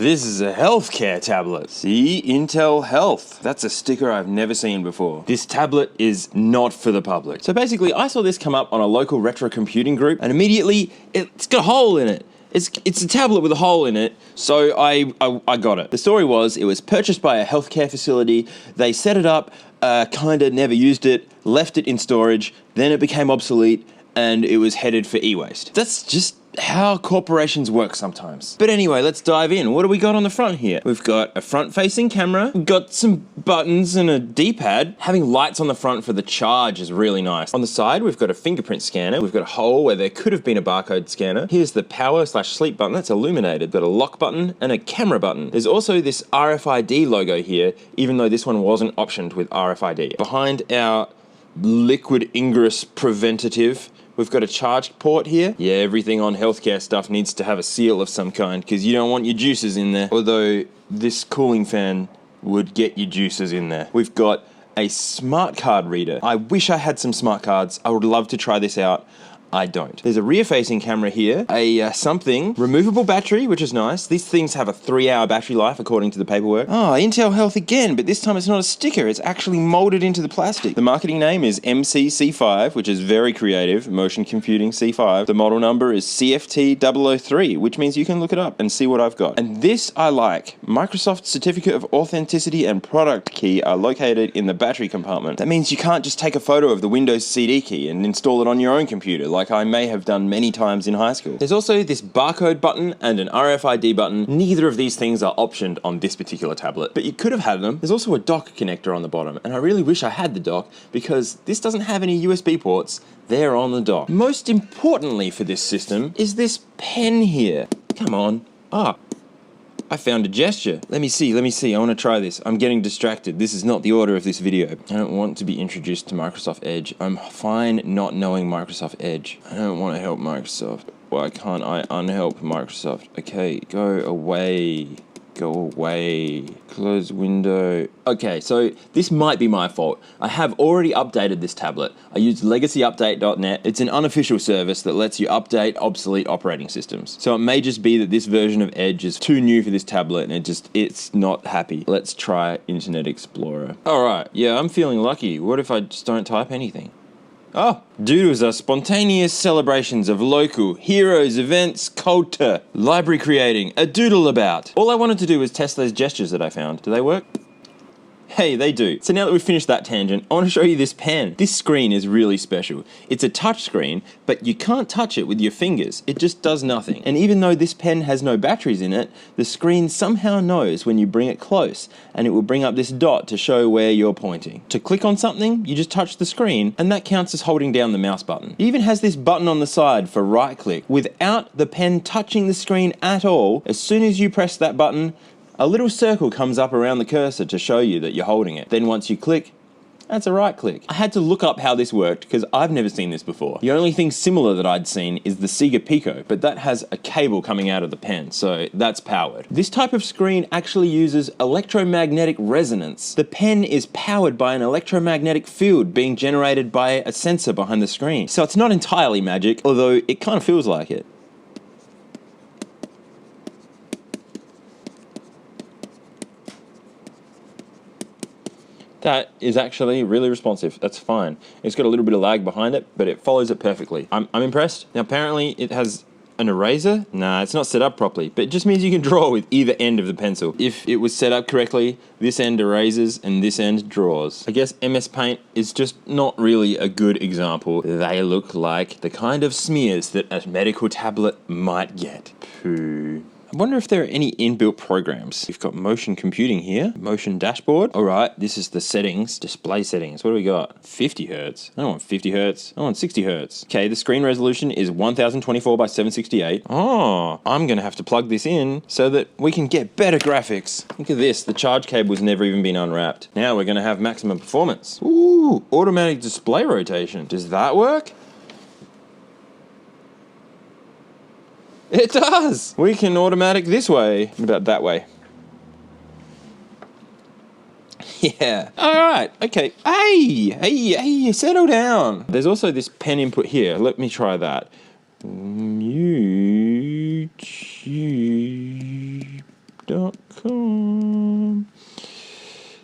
This is a healthcare tablet. See, Intel Health. That's a sticker I've never seen before. This tablet is not for the public. So basically, I saw this come up on a local retro computing group, and immediately it's got a hole in it. It's a tablet with a hole in it, so I got it. The story was, it was purchased by a healthcare facility. They set it up, kinda never used it, left it in storage, then it became obsolete, and it was headed for e-waste. That's just how corporations work sometimes. But anyway, let's dive in. What do we got on the front here? We've got a front-facing camera, we've got some buttons and a D-pad. Having lights on the front for the charge is really nice. On the side, we've got a fingerprint scanner. We've got a hole where there could have been a barcode scanner. Here's the power/sleep button, that's illuminated. Got a lock button and a camera button. There's also this RFID logo here, even though this one wasn't optioned with RFID. Behind our liquid ingress preventative, we've got a charge port here. Yeah, everything on healthcare stuff needs to have a seal of some kind because you don't want your juices in there. Although this cooling fan would get your juices in there. We've got a smart card reader. I wish I had some smart cards. I would love to try this out. I don't. There's a rear-facing camera here, a something, removable battery, which is nice. These things have a 3-hour battery life according to the paperwork. Oh, Intel Health again, but this time it's not a sticker, it's actually molded into the plastic. The marketing name is MCC5, which is very creative, Motion Computing C5. The model number is CFT003, which means you can look it up and see what I've got. And this I like. Microsoft's Certificate of Authenticity and Product Key are located in the battery compartment. That means you can't just take a photo of the Windows CD key and install it on your own computer, like I may have done many times in high school. There's also this barcode button and an RFID button. Neither of these things are optioned on this particular tablet, but you could have had them. There's also a dock connector on the bottom, and I really wish I had the dock because this doesn't have any USB ports. They're on the dock. Most importantly for this system is this pen here. Come on. Ah. I found a gesture. Let me see. I want to try this. I'm getting distracted. This is not the order of this video. I don't want to be introduced to Microsoft Edge. I'm fine not knowing Microsoft Edge. I don't want to help Microsoft. Why can't I unhelp Microsoft? Okay, go away. Go away. Close window. Okay, so this might be my fault. I have already updated this tablet. I used legacyupdate.net. It's an unofficial service that lets you update obsolete operating systems. So it may just be that this version of Edge is too new for this tablet and it's not happy. Let's try Internet Explorer. All right, yeah, I'm feeling lucky. What if I just don't type anything? Oh, doodles are spontaneous celebrations of local heroes, events, culture, library creating, a doodle about. All I wanted to do was test those gestures that I found. Do they work? Hey, they do. So now that we've finished that tangent, I want to show you this pen. This screen is really special. It's a touch screen, but you can't touch it with your fingers. It just does nothing. And even though this pen has no batteries in it, the screen somehow knows when you bring it close, and it will bring up this dot to show where you're pointing. To click on something, you just touch the screen, and that counts as holding down the mouse button. It even has this button on the side for right click. Without the pen touching the screen at all, as soon as you press that button, a little circle comes up around the cursor to show you that you're holding it. Then once you click, that's a right click. I had to look up how this worked because I've never seen this before. The only thing similar that I'd seen is the Sega Pico, but that has a cable coming out of the pen, so that's powered. This type of screen actually uses electromagnetic resonance. The pen is powered by an electromagnetic field being generated by a sensor behind the screen. So it's not entirely magic, although it kind of feels like it. That is actually really responsive. That's fine. It's got a little bit of lag behind it, but it follows it perfectly. I'm impressed. Now apparently it has an eraser. Nah, it's not set up properly, but it just means you can draw with either end of the pencil. If it was set up correctly, this end erases and this end draws. I guess MS Paint is just not really a good example. They look like the kind of smears that a medical tablet might get. Poo. I wonder if there are any inbuilt programs. We've got motion computing here, motion dashboard. All right, this is the settings, display settings. What do we got? 50 hertz. I don't want 50 hertz. I want 60 hertz. Okay, the screen resolution is 1024 by 768. Oh, I'm gonna have to plug this in so that we can get better graphics. Look at this, the charge cable's never even been unwrapped. Now we're gonna have maximum performance. Ooh, automatic display rotation. Does that work? It does! We can automatic this way. What about that way? Yeah. Alright, okay. Hey, settle down. There's also this pen input here. Let me try that. YouTube. youtube.com.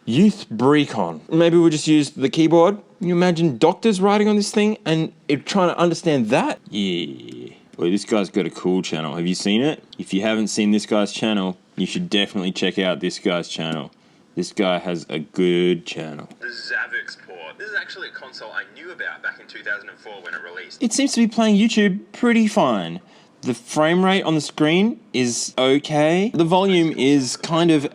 Youth Brecon. Maybe we'll just use the keyboard. Can you imagine doctors writing on this thing and trying to understand that? Yeah. Well, this guy's got a cool channel. Have you seen it? If you haven't seen this guy's channel, you should definitely check out this guy's channel. This guy has a good channel. The Zavix port. This is actually a console I knew about back in 2004 when it released. It seems to be playing YouTube pretty fine. The frame rate on the screen is okay. The volume is kind of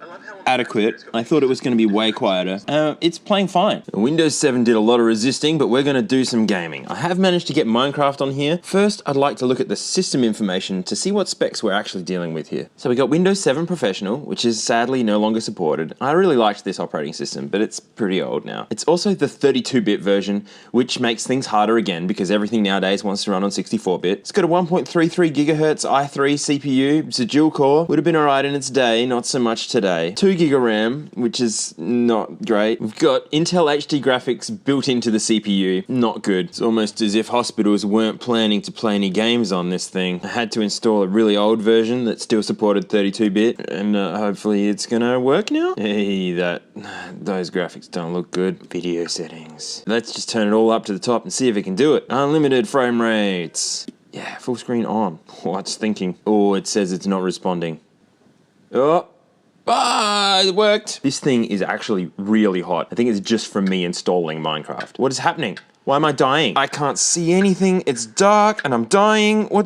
adequate. I thought it was going to be way quieter. It's playing fine. Windows 7 did a lot of resisting, but we're going to do some gaming. I have managed to get Minecraft on here. First, I'd like to look at the system information to see what specs we're actually dealing with here. So we got Windows 7 Professional, which is sadly no longer supported. I really liked this operating system, but it's pretty old now. It's also the 32-bit version, which makes things harder again because everything nowadays wants to run on 64-bit. It's got a 1.33 gigahertz i3 CPU. It's a dual core. Would have been alright in its day, not so much today. 2 gig of RAM, which is not great. We've got Intel HD graphics built into the CPU. Not good. It's almost as if hospitals weren't planning to play any games on this thing. I had to install a really old version that still supported 32-bit, and hopefully it's gonna work now. Hey, those graphics don't look good. Video settings. Let's just turn it all up to the top and see if it can do it. Unlimited frame rates. Yeah, full screen on. What's thinking? Oh, it says it's not responding. Oh. Ah, it worked. This thing is actually really hot. I think it's just from me installing Minecraft. What is happening? Why am I dying? I can't see anything. It's dark and I'm dying. I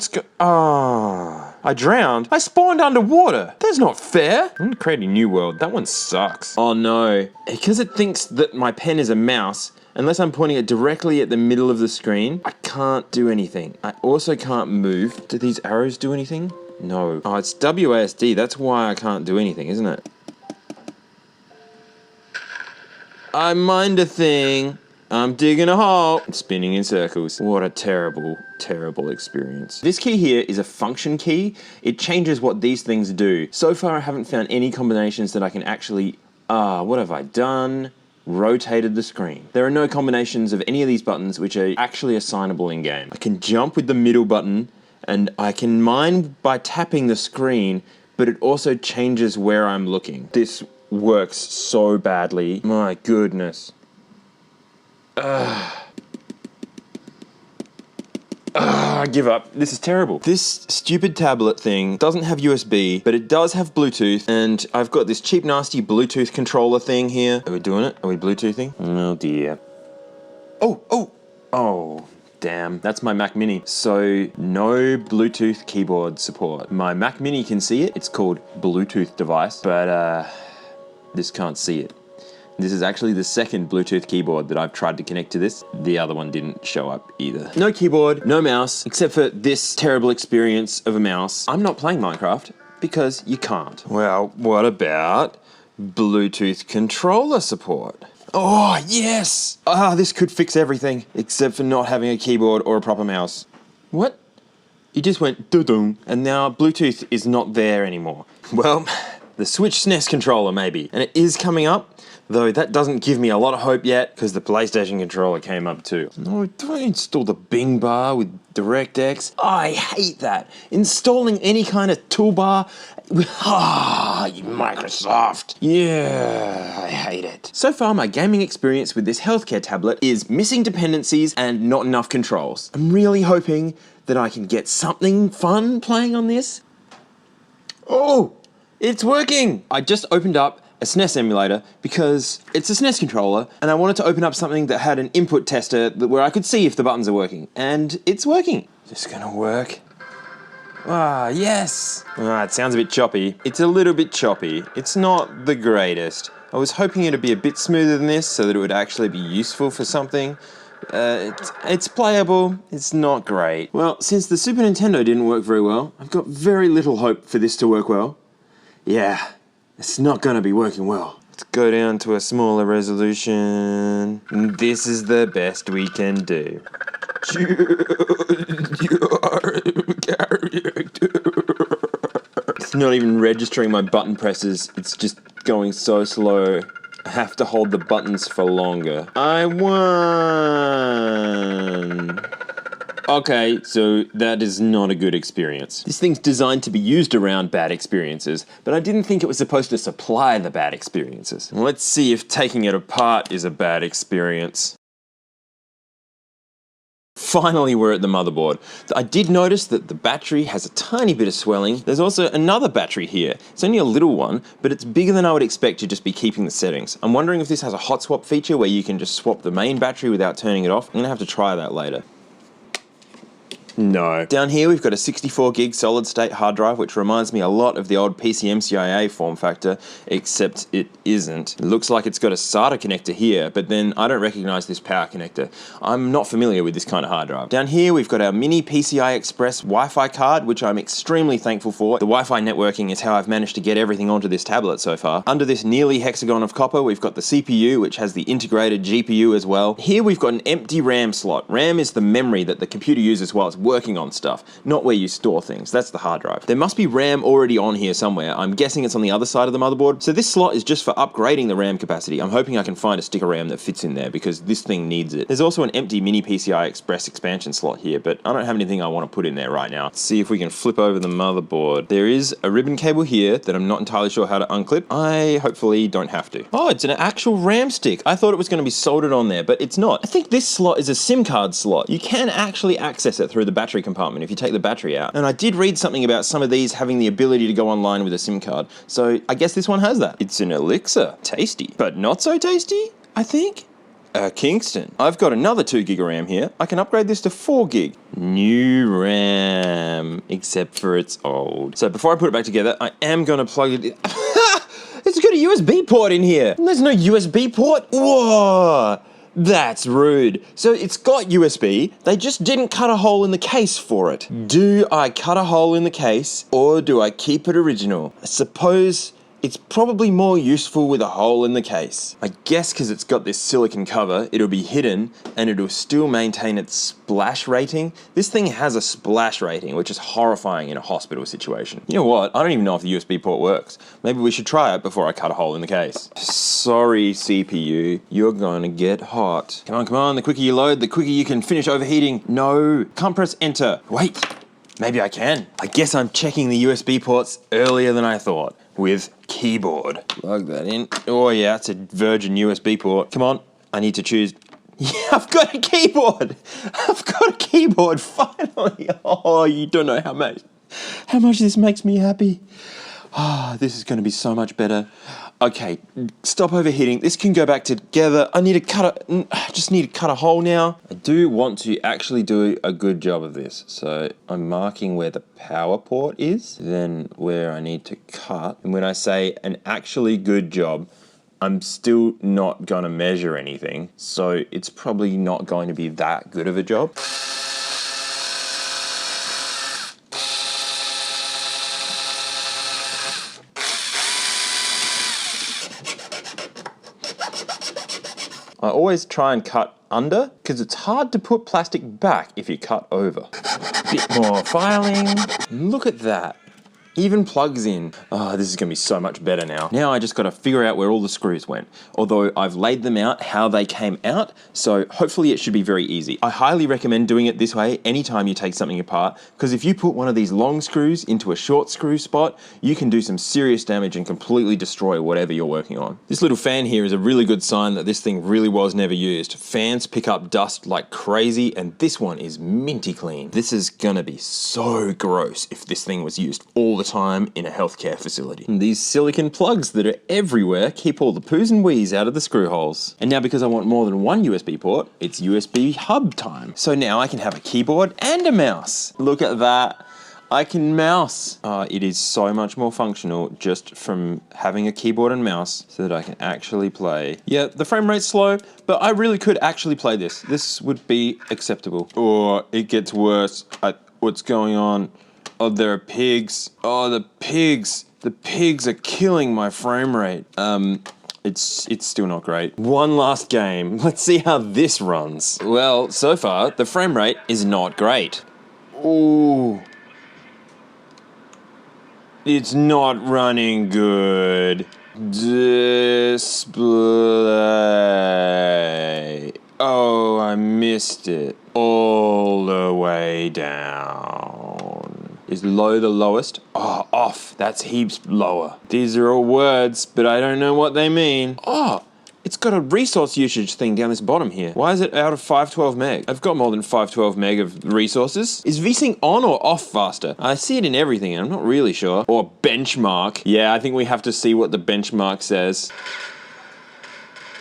drowned. I spawned underwater. That's not fair. I'm gonna create a new world. That one sucks. Oh no. Because it thinks that my pen is a mouse, unless I'm pointing it directly at the middle of the screen, I can't do anything. I also can't move. Do these arrows do anything? No. Oh, it's WASD. That's why I can't do anything, isn't it? I mined a thing. I'm digging a hole. It's spinning in circles. What a terrible, terrible experience. This key here is a function key. It changes what these things do. So far, I haven't found any combinations that I can actually... what have I done? Rotated the screen. There are no combinations of any of these buttons which are actually assignable in game. I can jump with the middle button, and I can mine by tapping the screen, but it also changes where I'm looking. This works so badly. My goodness. I give up. This is terrible. This stupid tablet thing doesn't have USB, but it does have Bluetooth, and I've got this cheap, nasty Bluetooth controller thing here. Are we doing it? Are we Bluetoothing? Oh dear. Oh. Damn, that's my Mac Mini. So, no Bluetooth keyboard support. My Mac Mini can see it. It's called Bluetooth device, but this can't see it. This is actually the second Bluetooth keyboard that I've tried to connect to this. The other one didn't show up either. No keyboard, no mouse, except for this terrible experience of a mouse. I'm not playing Minecraft because you can't. Well, what about Bluetooth controller support? Oh, yes! This could fix everything, except for not having a keyboard or a proper mouse. What? You just went doo-doo, and now Bluetooth is not there anymore. Well, the Switch SNES controller maybe, and it is coming up, though that doesn't give me a lot of hope yet, because the PlayStation controller came up too. No, don't install the Bing bar with DirectX. I hate that. Installing any kind of toolbar. You Microsoft. Yeah, I hate it. So far, my gaming experience with this healthcare tablet is missing dependencies and not enough controls. I'm really hoping that I can get something fun playing on this. Oh, it's working. I just opened up a SNES emulator because it's a SNES controller and I wanted to open up something that had an input tester where I could see if the buttons are working, and it's working. Is this gonna work? Yes! It sounds a bit choppy. It's a little bit choppy. It's not the greatest. I was hoping it'd be a bit smoother than this so that it would actually be useful for something. It's playable. It's not great. Well, since the Super Nintendo didn't work very well, I've got very little hope for this to work well. Yeah. It's not gonna be working well. Let's go down to a smaller resolution. This is the best we can do. It's not even registering my button presses. It's just going so slow. I have to hold the buttons for longer. I won. Okay, so that is not a good experience. This thing's designed to be used around bad experiences, but I didn't think it was supposed to supply the bad experiences. Let's see if taking it apart is a bad experience. Finally, we're at the motherboard. I did notice that the battery has a tiny bit of swelling. There's also another battery here. It's only a little one, but it's bigger than I would expect to just be keeping the settings. I'm wondering if this has a hot swap feature where you can just swap the main battery without turning it off. I'm gonna have to try that later. No. Down here we've got a 64 gig solid state hard drive, which reminds me a lot of the old PCMCIA form factor, except it isn't. It looks like it's got a SATA connector here, but then I don't recognize this power connector. I'm not familiar with this kind of hard drive. Down here we've got our mini PCI Express Wi-Fi card, which I'm extremely thankful for. The Wi-Fi networking is how I've managed to get everything onto this tablet so far. Under this nearly hexagon of copper, we've got the CPU, which has the integrated GPU as well. Here we've got an empty RAM slot. RAM is the memory that the computer uses while it's working on stuff, not where you store things. That's the hard drive. There must be RAM already on here somewhere. I'm guessing it's on the other side of the motherboard. So this slot is just for upgrading the RAM capacity. I'm hoping I can find a sticker RAM that fits in there because this thing needs it. There's also an empty mini PCI Express expansion slot here, but I don't have anything I want to put in there right now. Let's see if we can flip over the motherboard. There is a ribbon cable here that I'm not entirely sure how to unclip. I hopefully don't have to. Oh, it's an actual RAM stick. I thought it was going to be soldered on there, but it's not. I think this slot is a SIM card slot. You can actually access it through the battery compartment if you take the battery out. And I did read something about some of these having the ability to go online with a SIM card, so I guess this one has that. It's an Elixir. Tasty. But not so tasty, I think. A Kingston. I've got another 2 gig of RAM here. I can upgrade this to 4 gig. New RAM, except for it's old. So before I put it back together, I am going to plug it in. It's got a USB port in here. There's no USB port. Whoa. That's rude. So it's got USB, they just didn't cut a hole in the case for it. Do I cut a hole in the case or do I keep it original? I suppose it's probably more useful with a hole in the case. I guess because it's got this silicone cover, it'll be hidden and it'll still maintain its splash rating. This thing has a splash rating, which is horrifying in a hospital situation. You know what? I don't even know if the USB port works. Maybe we should try it before I cut a hole in the case. Sorry, CPU. You're gonna get hot. Come on, come on. The quicker you load, the quicker you can finish overheating. No. Can't press enter. Wait. Maybe I can. I guess I'm checking the USB ports earlier than I thought. With keyboard. Plug that in. Oh yeah, it's a virgin USB port. Come on, I need to choose. Yeah, I've got a keyboard. I've got a keyboard, finally. Oh, you don't know how much this makes me happy. Ah, this is gonna be so much better. Okay, stop overheating. This can go back together. I just need to cut a hole now. I do want to actually do a good job of this. So I'm marking where the power port is, then where I need to cut. And when I say an actually good job, I'm still not gonna measure anything. So it's probably not going to be that good of a job. I always try and cut under because it's hard to put plastic back if you cut over. Bit more filing. Look at that. Even plugs in. Oh, this is gonna be so much better now. Now I just gotta figure out where all the screws went. Although I've laid them out how they came out, so hopefully it should be very easy. I highly recommend doing it this way anytime you take something apart, because if you put one of these long screws into a short screw spot, you can do some serious damage and completely destroy whatever you're working on. This little fan here is a really good sign that this thing really was never used. Fans pick up dust like crazy, and this one is minty clean. This is gonna be so gross if this thing was used all the time in a healthcare facility. And these silicone plugs that are everywhere keep all the poos and wees out of the screw holes. And now because I want more than one USB port, it's USB hub time. So now I can have a keyboard and a mouse. Look at that. I can mouse. It is so much more functional just from having a keyboard and mouse so that I can actually play. Yeah, the frame rate's slow, but I really could actually play this. This would be acceptable. Or it gets worse. What's going on? Oh, there are pigs. Oh, the pigs. The pigs are killing my frame rate. It's still not great. One last game. Let's see how this runs. Well, so far, the frame rate is not great. Ooh. It's not running good. Display. Oh, I missed it. all the way down. Is low the lowest? Oh, off. That's heaps lower. These are all words, but I don't know what they mean. Oh, it's got a resource usage thing down this bottom here. Why is it out of 512 meg? I've got more than 512 meg of resources. Is VSync on or off faster? I see it in everything and I'm not really sure. Or benchmark. Yeah, I think we have to see what the benchmark says.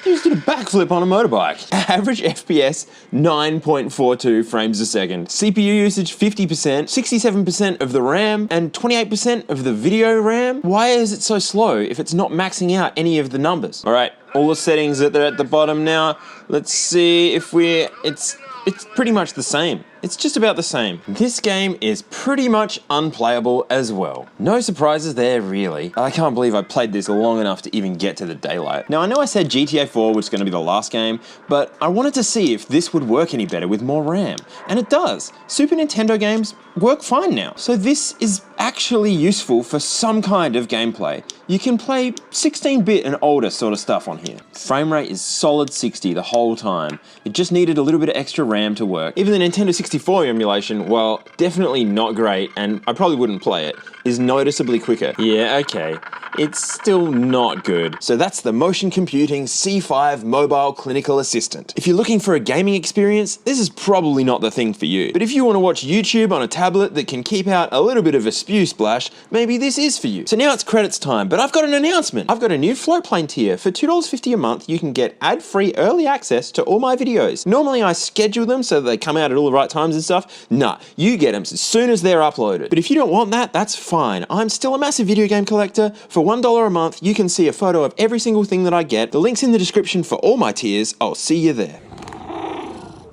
I just did a backflip on a motorbike. Average FPS 9.42 frames a second. CPU usage 50%, 67% of the RAM, and 28% of the video RAM. Why is it so slow if it's not maxing out any of the numbers? All right, all the settings that are at the bottom now. Let's see if it's pretty much the same. It's just about the same. This game is pretty much unplayable as well. No surprises there, really. I can't believe I played this long enough to even get to the daylight. Now, I know I said GTA 4 was going to be the last game, but I wanted to see if this would work any better with more RAM. And it does. Super Nintendo games work fine now. So this is actually useful for some kind of gameplay. You can play 16-bit and older sort of stuff on here. Frame rate is solid 60 the whole time. It just needed a little bit of extra RAM to work. Even the Nintendo 64 emulation, while definitely not great, and I probably wouldn't play it, is noticeably quicker. Yeah, okay. It's still not good. So that's the Motion Computing C5 Mobile Clinical Assistant. If you're looking for a gaming experience, this is probably not the thing for you. But if you want to watch YouTube on a tablet that can keep out a little bit of a spew splash, maybe this is for you. So now it's credits time, but I've got an announcement. I've got a new Floatplane tier. For $2.50 a month, you can get ad-free early access to all my videos. Normally I schedule them so that they come out at all the right times and stuff. Nah, you get them as soon as they're uploaded. But if you don't want that, that's fine. I'm still a massive video game collector. For $1 a month, you can see a photo of every single thing that I get. The link's in the description for all my tiers. I'll see you there.